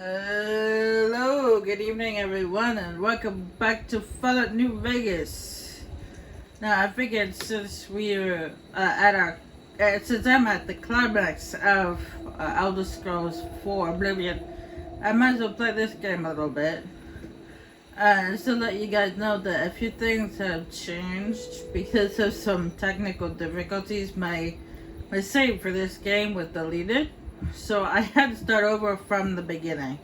Hello, good evening, everyone, and welcome back to Fallout New Vegas. Now, I figured since we're since I'm at the climax of Elder Scrolls 4 Oblivion, I might as well play this game a little bit. Just to let you guys know that a few things have changed because of some technical difficulties. My save for this game was deleted, so I had to start over from the beginning.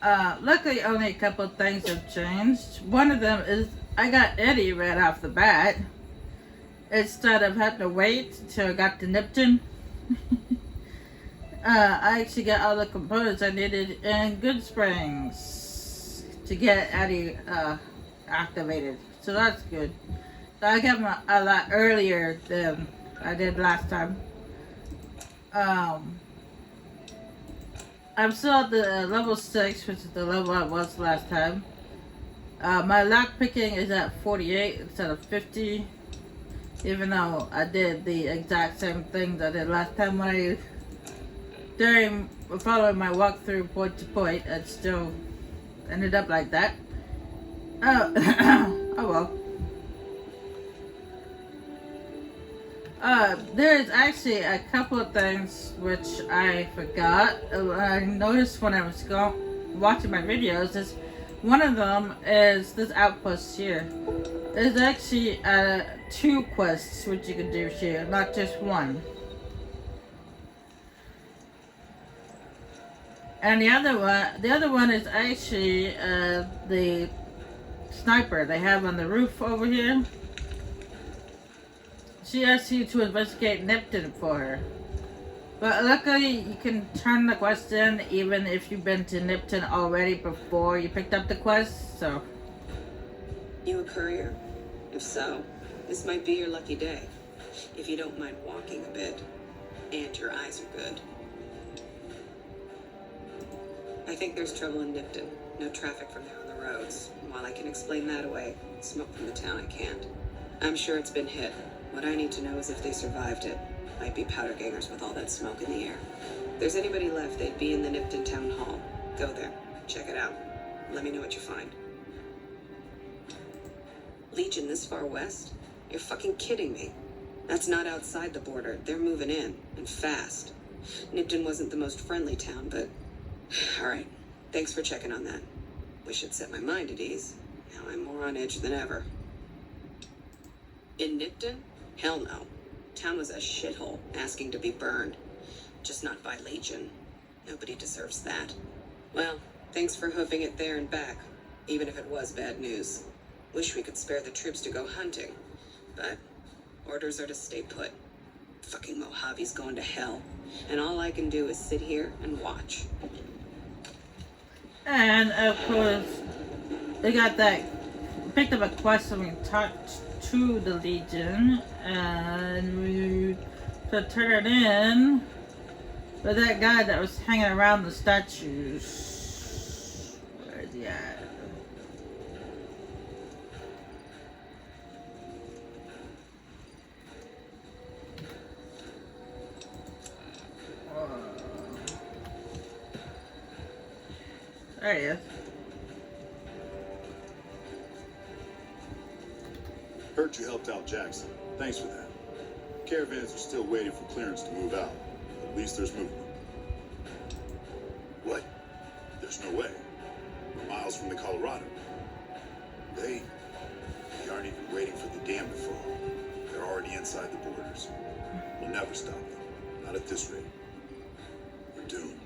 Luckily, only a couple things have changed. One of them is I got Eddie right off the bat instead of having to wait till I got to Nipton. I actually got all the components I needed in Good Springs to get Eddie activated, so that's good. So I got him a lot earlier than I did last time. I'm still at the level 6, which is the level I was last time. My lock picking is at 48 instead of 50. Even though I did the exact same things I did last time when following my walkthrough point to point, it still ended up like that. Oh, oh well. There's actually a couple of things which I forgot. I noticed when I was watching my videos. Is one of them is this outpost here. There's actually 2 quests which you can do here, not just one. And the other one is actually the sniper they have on the roof over here. She asks you to investigate Nipton for her. But luckily, you can turn the quest in even if you've been to Nipton already before you picked up the quest, so. You a courier? If so, this might be your lucky day. If you don't mind walking a bit. And your eyes are good. I think there's trouble in Nipton. No traffic from there on the roads. While I can explain that away, smoke from the town I can't. I'm sure it's been hit. What I need to know is if they survived it. Might be powder gangers with all that smoke in the air. If there's anybody left, they'd be in the Nipton Town Hall. Go there. Check it out. Let me know what you find. Legion this far west? You're fucking kidding me. That's not outside the border. They're moving in. And fast. Nipton wasn't the most friendly town, but... Alright. Thanks for checking on that. Wish I'd set my mind at ease. Now I'm more on edge than ever. In Nipton? Hell no. Town was a shithole, asking to be burned. Just not by Legion. Nobody deserves that. Well, thanks for hoofing it there and back, even if it was bad news. Wish we could spare the troops to go hunting, but orders are to stay put. Fucking Mojave's going to hell, and all I can do is sit here and watch. And of course, we got that. Picked up a quest and we talked to the Legion, and we to turn it in with that guy that was hanging around the statues. Where's he at? There he is. Heard you helped out Jackson. Thanks for that. Caravans are still waiting for clearance to move out. At least there's movement. What? There's no way. We're miles from the Colorado. They aren't even waiting for the dam to fall. They're already inside the borders. We'll never stop them. Not at this rate. We're doomed.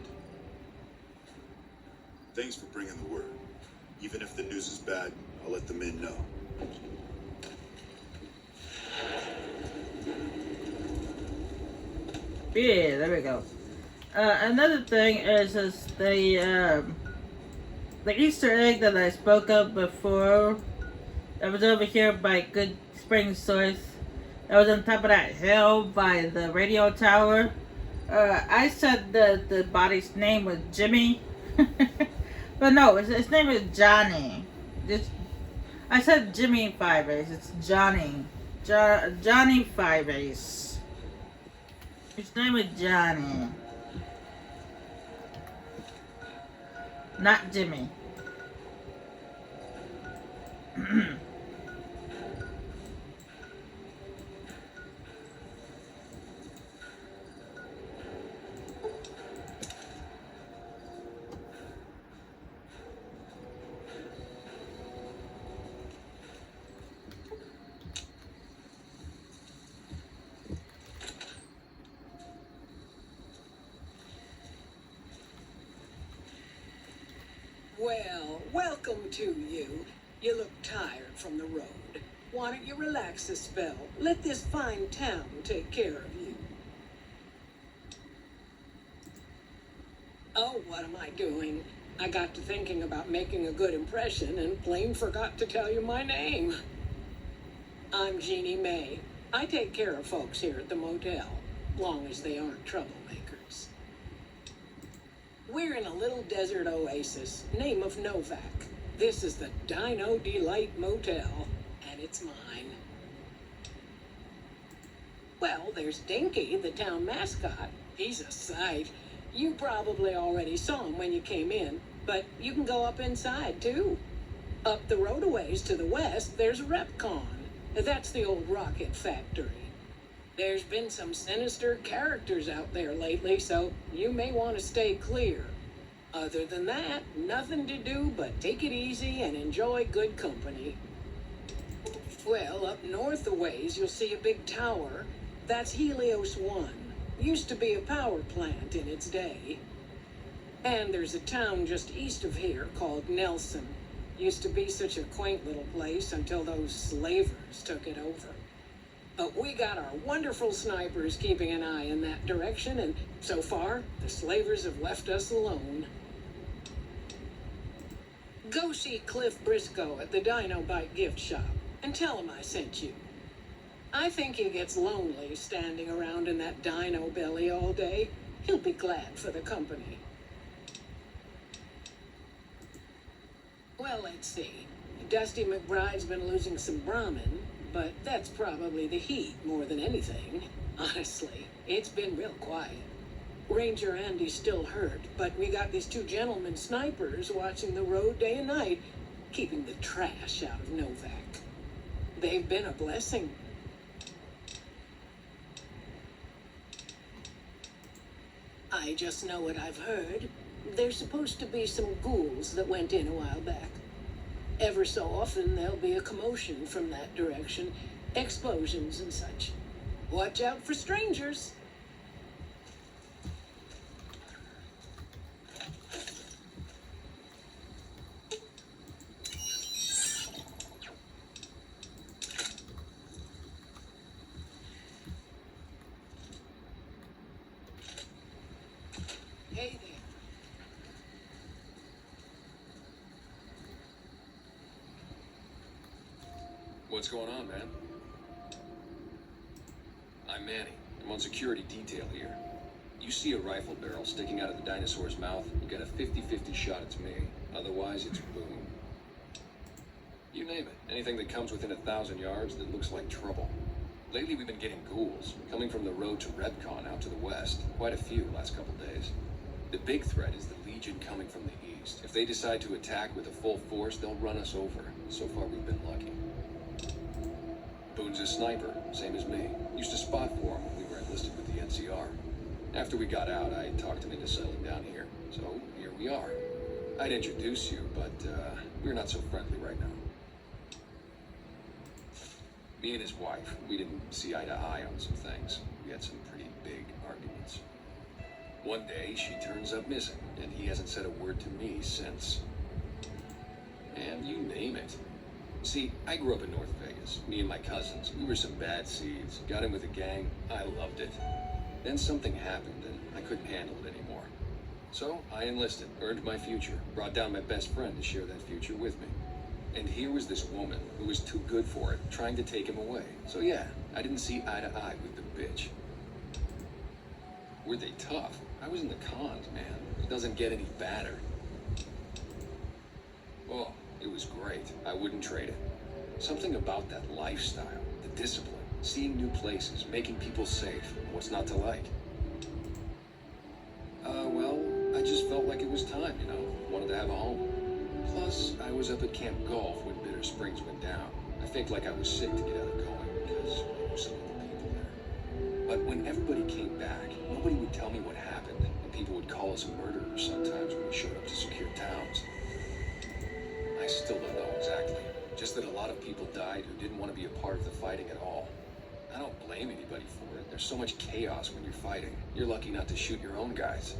Thanks for bringing the word. Even if the news is bad, I'll let the men know. Yeah, there we go. Another thing is the Easter egg that I spoke of before. That was over here by Good Spring Source. That was on top of that hill by the radio tower. I said the body's name was Jimmy. But no, his name is Johnny. I said Jimmy Five Ace. It's Johnny. Johnny Five Ace. His name is Johnny. not Jimmy. Well, welcome to you. You look tired from the road. Why don't you relax a spell? Let this fine town take care of you. Oh, what am I doing? I got to thinking about making a good impression and plain forgot to tell you my name. I'm Jeannie May. I take care of folks here at the motel, long as they aren't troublemakers. We're in a little desert oasis, name of Novak. This is the Dino Delight Motel, and it's mine. Well, there's Dinky, the town mascot. He's a sight. You probably already saw him when you came in, but you can go up inside, too. Up the road a ways to the west, there's Repcon. That's the old rocket factory. There's been some sinister characters out there lately, so you may want to stay clear. Other than that, nothing to do but take it easy and enjoy good company. Well, up north a ways, you'll see a big tower. That's Helios 1. Used to be a power plant in its day. And there's a town just east of here called Nelson. Used to be such a quaint little place until those slavers took it over. But we got our wonderful snipers keeping an eye in that direction, and so far, the slavers have left us alone. Go see Cliff Briscoe at the Dino Bite gift shop, and tell him I sent you. I think he gets lonely standing around in that dino belly all day. He'll be glad for the company. Well, let's see. Dusty McBride's been losing some Brahmin, but that's probably the heat more than anything. Honestly, it's been real quiet. Ranger Andy's still hurt, but we got these two gentlemen snipers watching the road day and night, keeping the trash out of Novak. They've been a blessing. I just know what I've heard. There's supposed to be some ghouls that went in a while back. Ever so often, there'll be a commotion from that direction, explosions and such. Watch out for strangers. Hey there. What's going on, man? I'm Manny. I'm on security detail here. You see a rifle barrel sticking out of the dinosaur's mouth, you got a 50-50 shot it's me. Otherwise, it's boom. You name it. Anything that comes within 1,000 yards that looks like trouble. Lately, we've been getting ghouls coming from the road to Redcon out to the west. Quite a few last couple days. The big threat is the Legion coming from the east. If they decide to attack with a full force, they'll run us over. So far, we've been lucky. Boone's a sniper, same as me. Used to spot for him when we were enlisted with the NCR. After we got out, I talked him into settling down here. So, here we are. I'd introduce you, but we're not so friendly right now. Me and his wife, we didn't see eye to eye on some things. We had some pretty big arguments. One day, she turns up missing, and he hasn't said a word to me since. And you name it. See, I grew up in North Vegas. Me and my cousins, we were some bad seeds. Got in with a gang. I loved it. Then something happened, and I couldn't handle it anymore. So I enlisted, earned my future, brought down my best friend to share that future with me. And here was this woman who was too good for it, trying to take him away. So yeah, I didn't see eye to eye with the bitch. Were they tough? I was in the cons, man. It doesn't get any badder. Oh, it was great. I wouldn't trade it. Something about that lifestyle, the discipline, seeing new places, making people safe. What's not to like? Well, I just felt like like it was time, you know. Wanted to have a home. Plus, I was up at Camp Golf when Bitter Springs went down. I faked like I was sick to get out of going because I knew some of the people there. But when everybody came back, nobody would tell me what happened, and people would call us murderers sometimes when we showed up to secure towns. I still don't know exactly. Just that a lot of people died who didn't want to be a part of the fighting at all. I don't blame anybody for it. There's so much chaos when you're fighting. You're lucky not to shoot your own guys.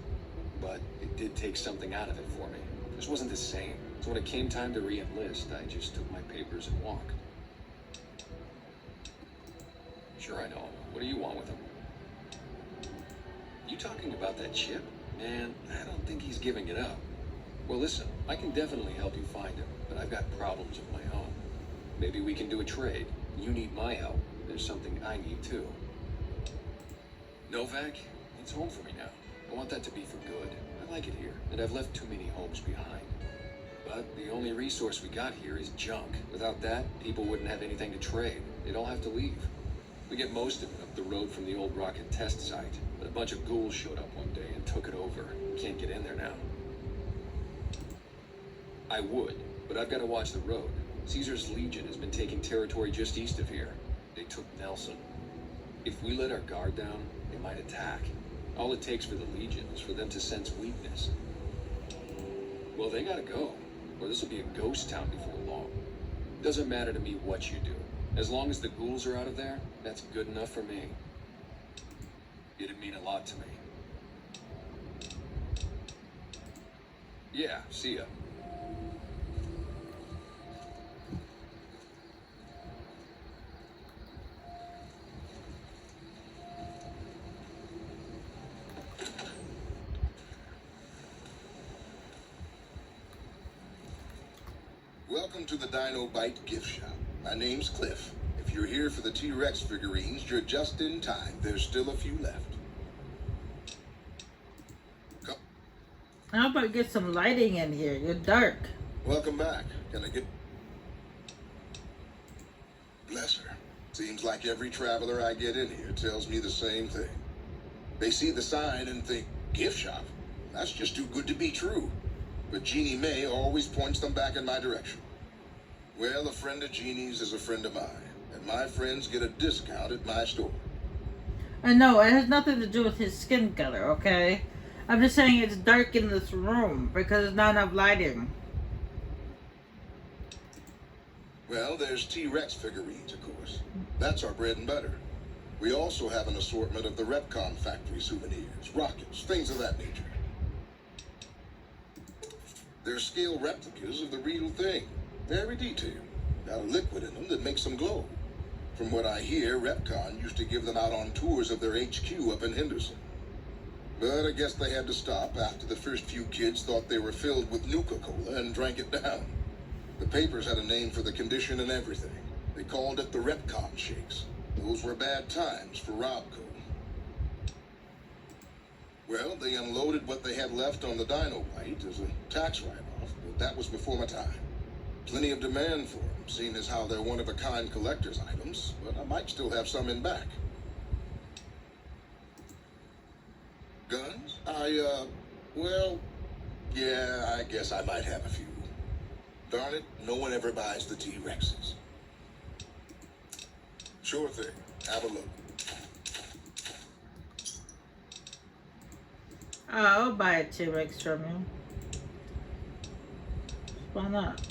But it did take something out of it for me. It just wasn't the same. So when it came time to re-enlist, I just took my papers and walked. Sure, I know. What do you want with him? You talking about that chip? Man, I don't think he's giving it up. Well, listen, I can definitely help you find him, but I've got problems of my own. Maybe we can do a trade. You need my help. There's something I need too. Novak, it's home for me now. I want that to be for good. I like it here, and I've left too many homes behind. But the only resource we got here is junk. Without that, people wouldn't have anything to trade. They'd all have to leave. We get most of it up the road from the old rocket test site, but a bunch of ghouls showed up one day and took it over. Can't get in there now. I would, but I've got to watch the road. Caesar's Legion has been taking territory just east of here. They took Nelson. If we let our guard down, they might attack. All it takes for the Legion is for them to sense weakness. Well, they gotta go, or this will be a ghost town before long. Doesn't matter to me what you do. As long as the ghouls are out of there, that's good enough for me. It'd mean a lot to me. Yeah, see ya. Welcome to the Dino Bite gift shop. My name's Cliff. If you're here for the T-Rex figurines, you're just in time. There's still a few left. Come. How about get some lighting in here? You're dark. Welcome back. Can I get... Bless her. Seems like every traveler I get in here tells me the same thing. They see the sign and think, gift shop? That's just too good to be true. But Jeannie May always points them back in my direction. Well, a friend of Jeannie's is a friend of mine, and my friends get a discount at my store. I know, it has nothing to do with his skin color, okay? I'm just saying it's dark in this room because there's not enough lighting. Well, there's T-Rex figurines, of course. That's our bread and butter. We also have an assortment of the Repcon factory souvenirs, rockets, things of that nature. They're scale replicas of the real thing. Very detailed. Got a liquid in them that makes them glow. From what I hear, Repcon used to give them out on tours of their HQ up in Henderson. But I guess they had to stop after the first few kids thought they were filled with Nuka-Cola and drank it down. The papers had a name for the condition and everything. They called it the Repcon shakes. Those were bad times for Robco. Well, they unloaded what they had left on the Dino Bite as a tax write-off, but that was before my time. Plenty of demand for them, seeing as how they're one-of-a-kind collector's items, but I might still have some in back. Guns? Well, yeah, I guess I might have a few. Darn it, no one ever buys the T-Rexes. Sure thing. Have a look. I'll buy a T-Rex from you. Why not?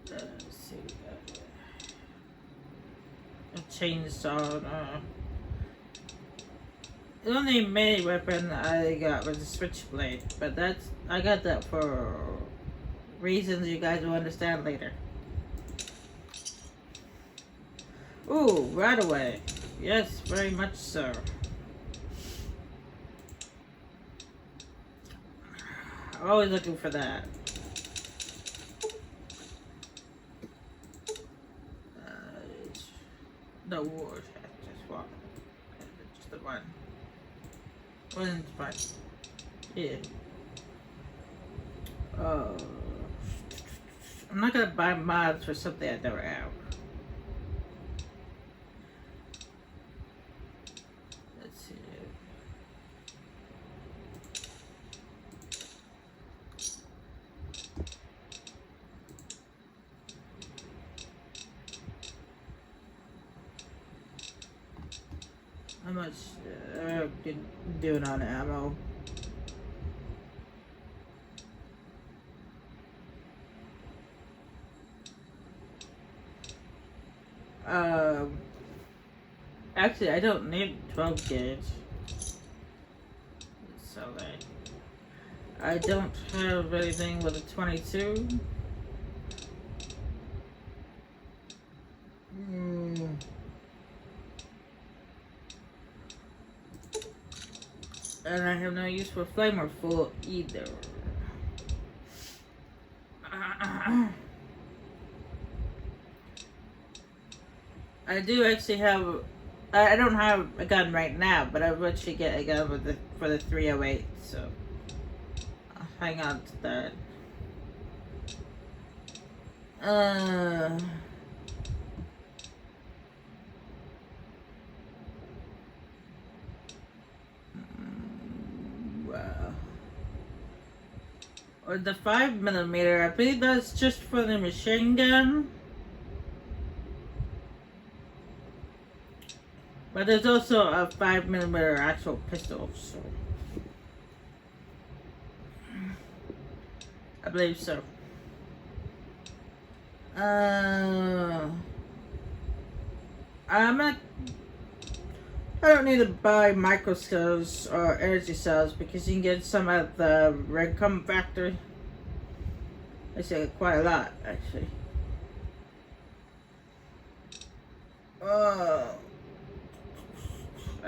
Let's see. A chainsaw. The only melee weapon I got was a switchblade, but I got that for reasons you guys will understand later. Ooh, right away. Yes, very much so. I'm always looking for that. No wars. Just one. Just the one. One's fine. Yeah. I'm not gonna buy mods for something I never have. Let's see. How much doing on ammo? Actually, I don't need 12 gauge. So I don't have anything with a 22. And I have no use for flamer full either. I do actually have. I don't have a gun right now, but I would actually get a gun with for the 308. So I'll hang on to that. Wow. Or the 5mm, I believe that's just for the machine gun. But there's also a 5mm actual pistol, so I believe so. I don't need to buy micro cells or energy cells because you can get some at the Redcom factory. I say quite a lot, actually.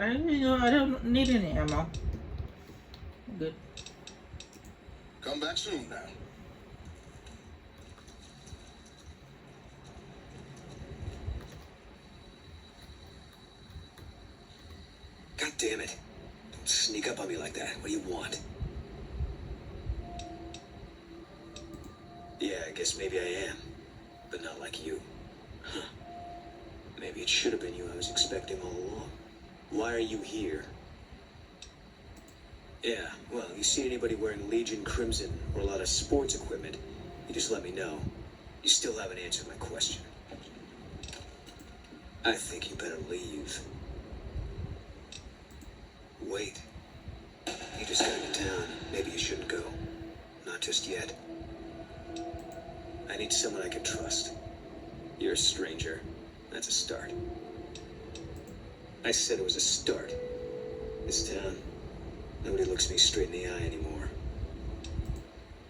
I don't need any ammo. I'm good. Come back soon now. God damn it. Don't sneak up on me like that. What do you want? Yeah, I guess maybe I am. But not like you. Huh. Maybe it should have been you I was expecting all along. Why are you here? Yeah, well, you see anybody wearing Legion Crimson or a lot of sports equipment, you just let me know. You still haven't answered my question. I think you better leave. Wait. You just got into town. Maybe you shouldn't go. Not just yet. I need someone I can trust. You're a stranger. That's a start. I said it was a start. This town, nobody looks me straight in the eye anymore.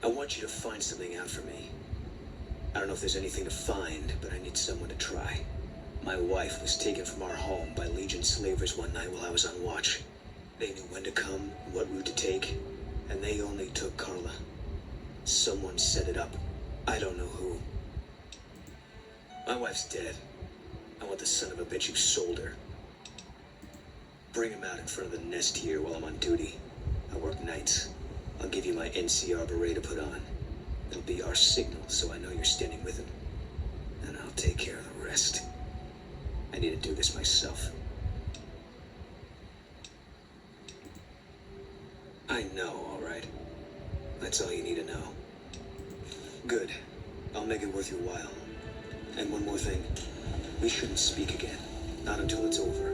I want you to find something out for me. I don't know if there's anything to find, but I need someone to try. My wife was taken from our home by Legion slavers one night while I was on watch. They knew when to come, what route to take, and they only took Carla. Someone set it up. I don't know who. My wife's dead. I want the son of a bitch who sold her. Bring him out in front of the nest here while I'm on duty. I work nights. I'll give you my NCR beret to put on. It'll be our signal, so I know you're standing with him. And I'll take care of the rest. I need to do this myself. I know, all right. That's all you need to know. Good. I'll make it worth your while. And one more thing. We shouldn't speak again. Not until it's over.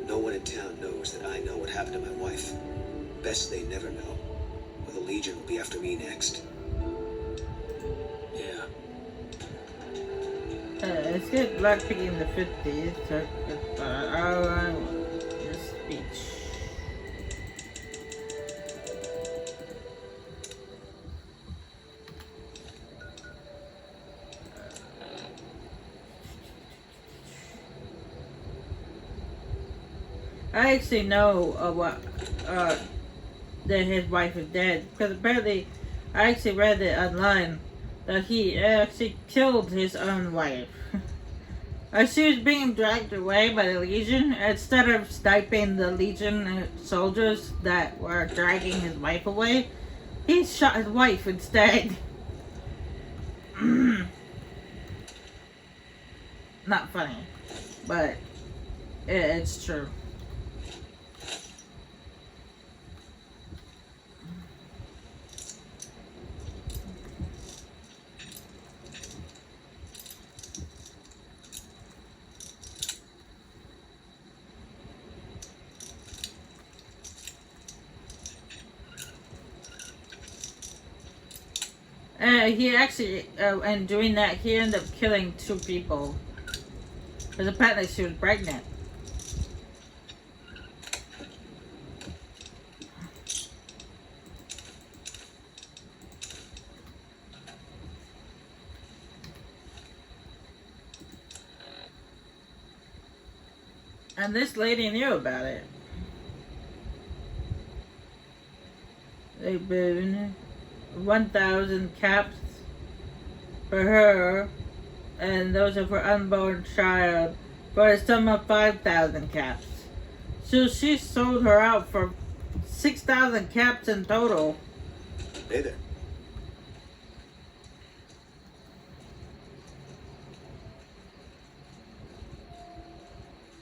No one in town knows that I know what happened to my wife. Best they never know. Or the Legion will be after me next. Yeah. It's good luck picking the 50s. So I want your speech. I actually know what that his wife is dead because apparently I actually read it online that he actually killed his own wife. As she was being dragged away by the Legion, instead of sniping the Legion soldiers that were dragging his wife away, he shot his wife instead. Not funny, but it's true. He actually, in doing that, he ended up killing 2 people. Because apparently she was pregnant. And this lady knew about it. They've been 1,000 caps for her, and those are for unborn child, for a sum of 5,000 caps. So she sold her out for 6,000 caps in total. Hey there.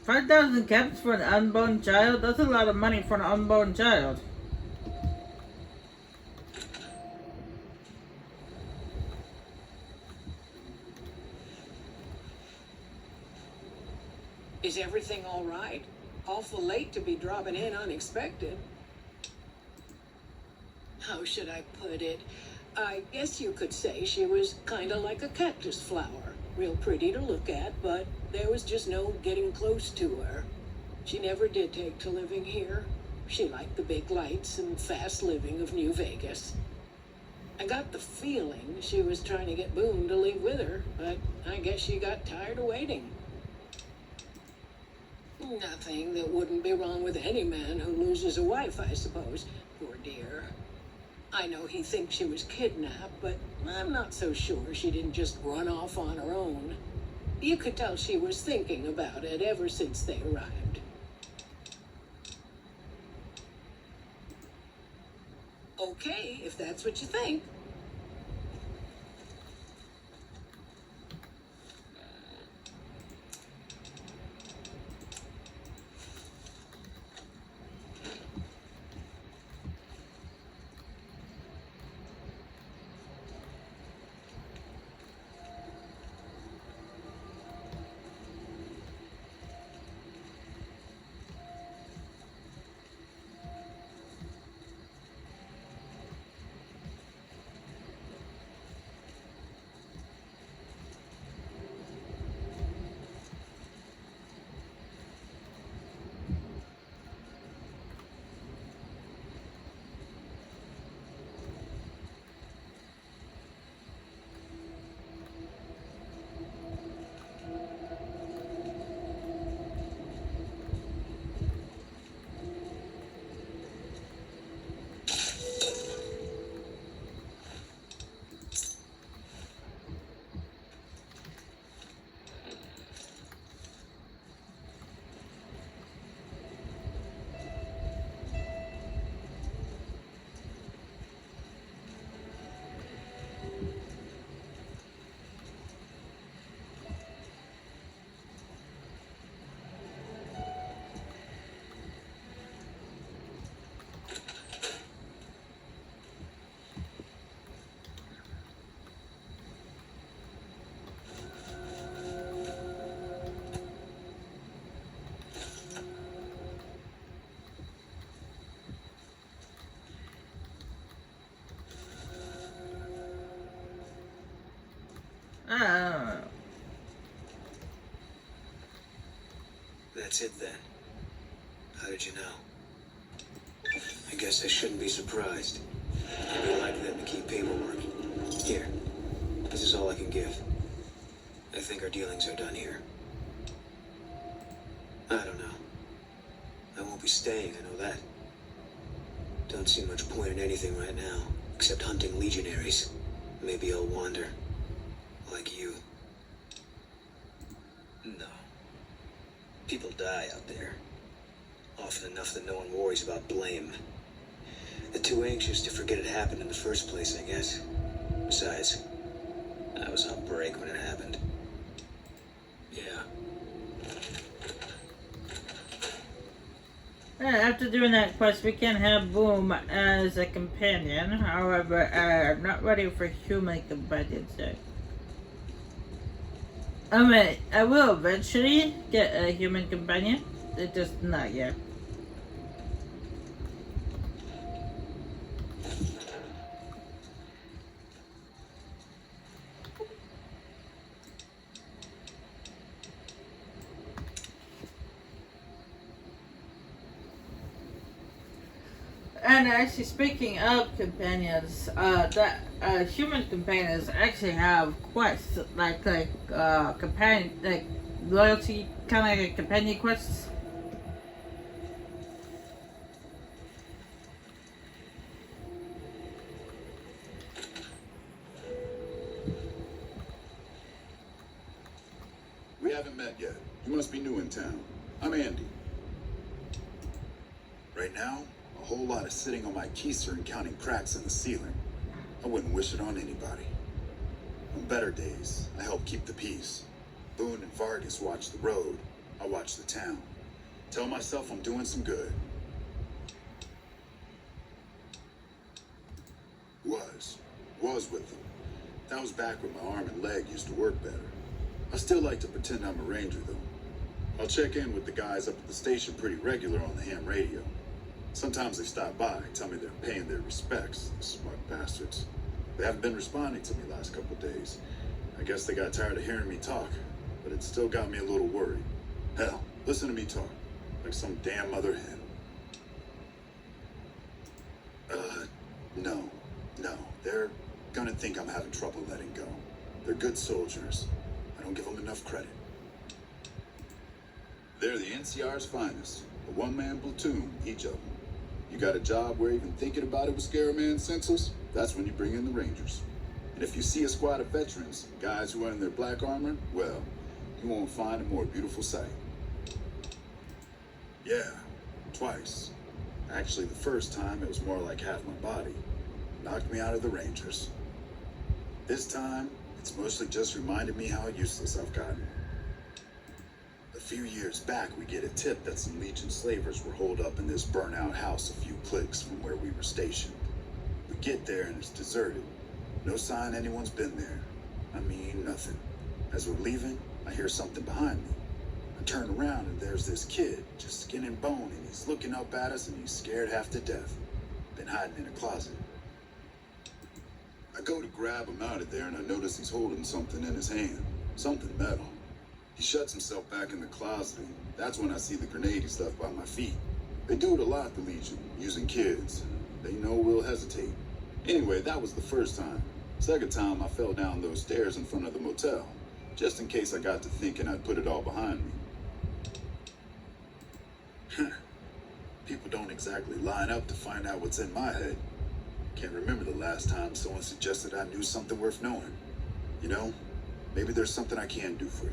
5,000 caps for an unborn child? That's a lot of money for an unborn child. Is everything all right? Awful late to be dropping in unexpected. How should I put it? I guess you could say she was kind of like a cactus flower. Real pretty to look at, but there was just no getting close to her. She never did take to living here. She liked the big lights and fast living of New Vegas. I got the feeling she was trying to get Boone to leave with her, but I guess she got tired of waiting. Nothing that wouldn't be wrong with any man who loses a wife, I suppose. Poor dear. I know he thinks she was kidnapped, but I'm not so sure she didn't just run off on her own. You could tell she was thinking about it ever since they arrived. Okay, if that's what you think. I don't know. That's it then. How did you know? I guess I shouldn't be surprised. Maybe I like them to keep paperwork. Here. This is all I can give. I think our dealings are done here. I don't know. I won't be staying, I know that. Don't see much point in anything right now. except hunting legionaries. Maybe I'll wander. Like you. No. People die out there. Often enough that no one worries about blame. They're too anxious to forget it happened in the first place, I guess. Besides, I was on break when it happened. Yeah. After doing that quest, we can have Boom as a companion. However, I'm not ready for human companions yet. I will eventually get a human companion. It's just not yet. And actually, speaking of companions, human companions actually have quests like companion, like loyalty kind of like companion quests. We haven't met yet. You must be new in town. I'm Andy. Right now, a whole lot of sitting on my keister and counting cracks in the ceiling. I wouldn't wish it on anybody. On better days, I help keep the peace. Boone and Vargas watch the road. I watch the town. Tell myself I'm doing some good. Was with them. That was back when my arm and leg used to work better. I still like to pretend I'm a ranger, though. I'll check in with the guys up at the station pretty regular on the ham radio. Sometimes they stop by, tell me they're paying their respects, the smart bastards. They haven't been responding to me last couple days. I guess they got tired of hearing me talk, but it still got me a little worried. Hell, listen to me talk, like some damn mother hen. No. They're gonna think I'm having trouble letting go. They're good soldiers. I don't give them enough credit. They're the NCR's finest. A one-man platoon, each of them. You got a job where even thinking about it would scare a man senseless? That's when you bring in the Rangers. And if you see a squad of veterans, guys who are in their black armor, well, you won't find a more beautiful sight. Yeah, twice. Actually, the first time it was more like half my body. Knocked me out of the Rangers. This time, it's mostly just reminded me how useless I've gotten. A few years back, we get a tip that some Legion slavers were holed up in this burnt-out house a few clicks from where we were stationed. We get there and it's deserted. No sign anyone's been there. I mean, nothing. As we're leaving, I hear something behind me. I turn around and there's this kid, just skin and bone, and he's looking up at us and he's scared half to death. Been hiding in a closet. I go to grab him out of there and I notice he's holding something in his hand. Something metal. He shuts himself back in the closet, and that's when I see the grenade he's left by my feet. They do it a lot, the Legion, using kids. They know we'll hesitate. Anyway, that was the first time. Second time, I fell down those stairs in front of the motel, just in case I got to thinking I'd put it all behind me. People don't exactly line up to find out what's in my head. Can't remember the last time someone suggested I knew something worth knowing. You know, maybe there's something I can do for you.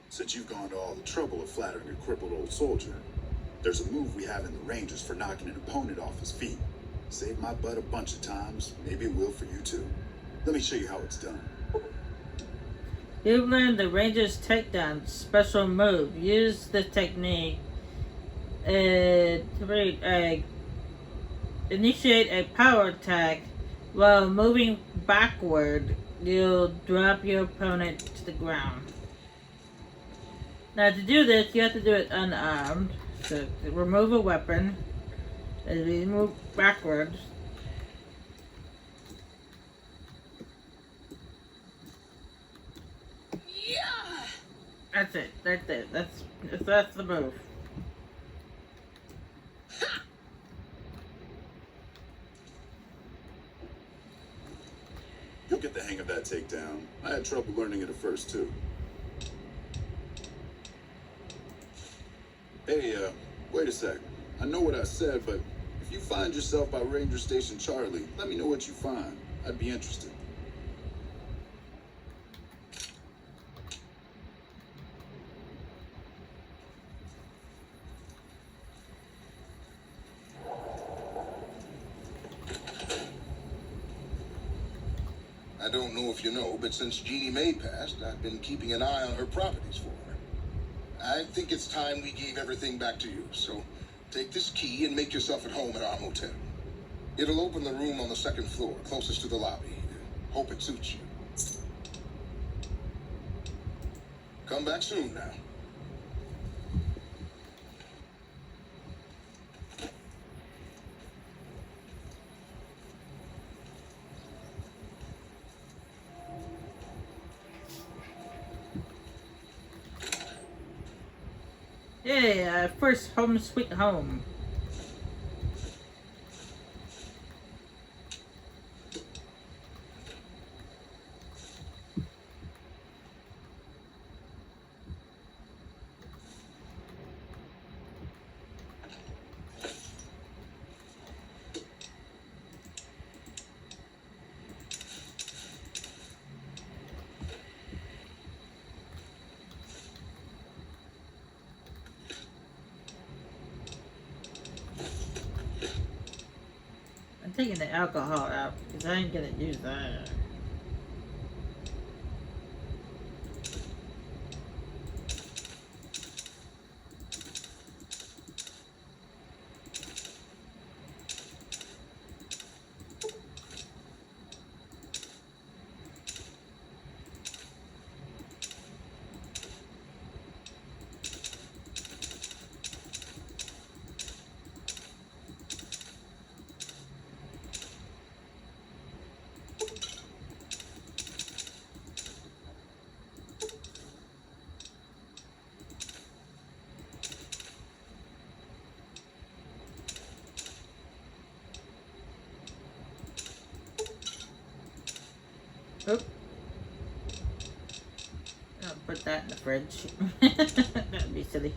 Since you've gone to all the trouble of flattering a crippled old soldier, there's a move we have in the Rangers for knocking an opponent off his feet. Saved my butt a bunch of times, maybe it will for you too. Let me show you how it's done. You've learned the Rangers takedown special move. Use the technique to initiate a power attack while moving backward. You'll drop your opponent to the ground. Now to do this, you have to do it unarmed. So to remove a weapon, as we move backwards. Yeah. That's it. That's it. That's the move. You'll get the hang of that takedown. I had trouble learning it at first too. Hey, wait a sec. I know what I said, but If you find yourself by Ranger Station Charlie, let me know what you find. I'd be interested. I don't know if you know, but since Jeannie Mae passed, I've been keeping an eye on her properties for her. I think it's time we gave everything back to you, so take this key and make yourself at home at our motel. It'll open the room on the second floor, closest to the lobby. Hope it suits you. Come back soon now. Yeah, first home sweet home. I'm taking the alcohol out because I ain't gonna use that. Oop. I'll put that in the fridge. That'd be silly.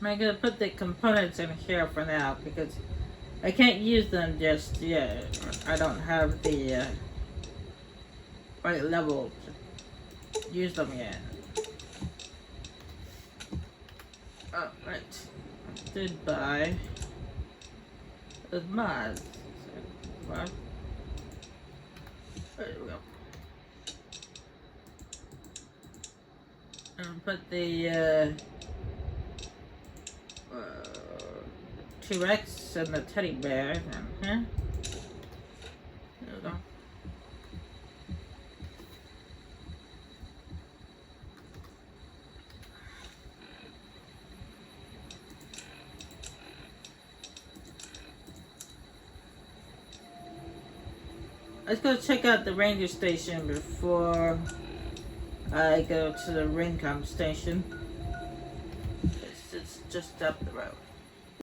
I'm gonna put the components in here for now because I can't use them just yet. I don't have the right level to use them yet. Oh, right. I did buy the mods. What? There we go. And put the T-Rex and the teddy bear in here. There we go. Let's go check out the ranger station before I go to the Rincon station. It's just up the road.